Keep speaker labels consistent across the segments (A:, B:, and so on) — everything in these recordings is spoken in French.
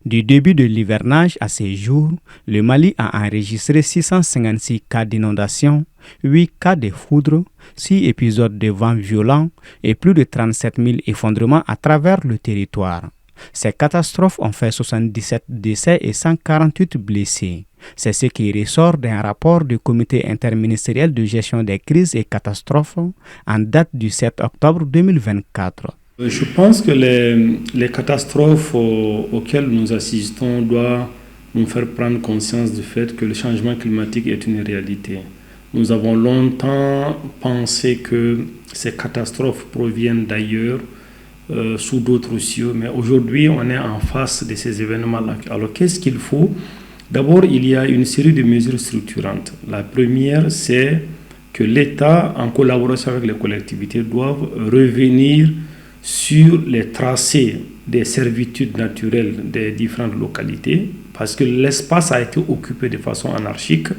A: Du début de l'hivernage à ces jours, le Mali a enregistré 656 cas d'inondation, 8 cas de foudre, 6 épisodes de vents violents et plus de 37 000 effondrements à travers le territoire. Ces catastrophes ont fait 77 décès et 148 blessés. C'est ce qui ressort d'un rapport du comité interministériel de gestion des crises et catastrophes en date du 7 octobre 2024.
B: Je pense que les catastrophes auxquelles nous assistons doivent nous faire prendre conscience du fait que le changement climatique est une réalité. Nous avons longtemps pensé que ces catastrophes proviennent d'ailleurs, sous d'autres cieux, mais aujourd'hui on est en face de ces événements-là. Alors qu'est-ce qu'il faut ? D'abord, il y a une série de mesures structurantes. La première, c'est que l'État, en collaboration avec les collectivités, doivent revenir sur les tracés des servitudes naturelles des différentes localités, parce que l'espace a été occupé de façon anarchique.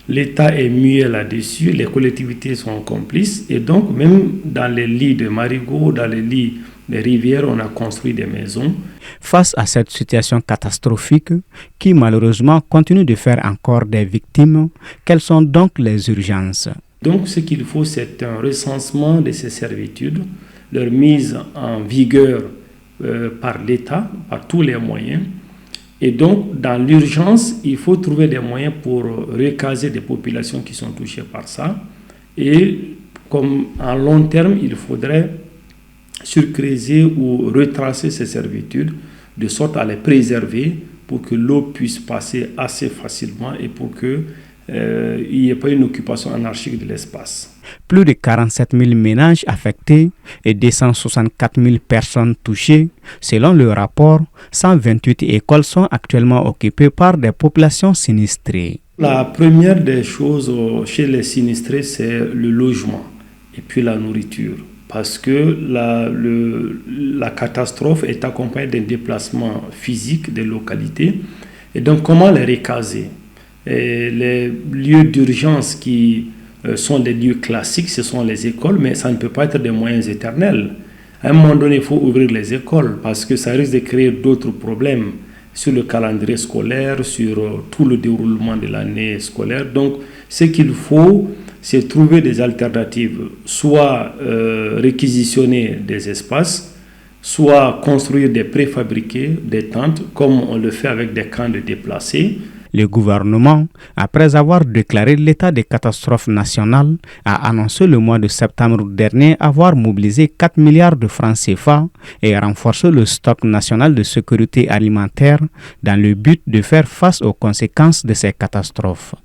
B: L'État est muet là-dessus, les collectivités sont complices, et donc même dans les lits de marigots, dans les lits des rivières, on a construit des maisons.
A: Face à cette situation catastrophique, qui malheureusement continue de faire encore des victimes, quelles sont donc les urgences ?
B: Donc ce qu'il faut, c'est un recensement de ces servitudes, leur mise en vigueur par l'État, par tous les moyens. Et donc, dans l'urgence, il faut trouver des moyens pour recaser des populations qui sont touchées par ça. Et comme en long terme, il faudrait surcreuser ou retracer ces servitudes de sorte à les préserver pour que l'eau puisse passer assez facilement et pour que il n'y ait pas une occupation anarchique de l'espace.
A: Plus de 47 000 ménages affectés et 264 000 personnes touchées. Selon le rapport, 128 écoles sont actuellement occupées par des populations sinistrées.
B: La première des choses chez les sinistrés, c'est le logement et puis la nourriture. Parce que la catastrophe est accompagnée d'un déplacement physique des localités. Et donc, comment les recaser ? Et les lieux d'urgence qui sont des lieux classiques, ce sont les écoles, mais ça ne peut pas être des moyens éternels. À un moment donné, il faut ouvrir les écoles parce que ça risque de créer d'autres problèmes sur le calendrier scolaire, sur tout le déroulement de l'année scolaire. Donc, ce qu'il faut, c'est trouver des alternatives, soit réquisitionner des espaces, soit construire des préfabriqués, des tentes, comme on le fait avec des camps de déplacés.
A: Le gouvernement, après avoir déclaré l'état de catastrophe nationale, a annoncé le mois de septembre dernier avoir mobilisé 4 milliards de francs CFA et renforcé le stock national de sécurité alimentaire dans le but de faire face aux conséquences de ces catastrophes.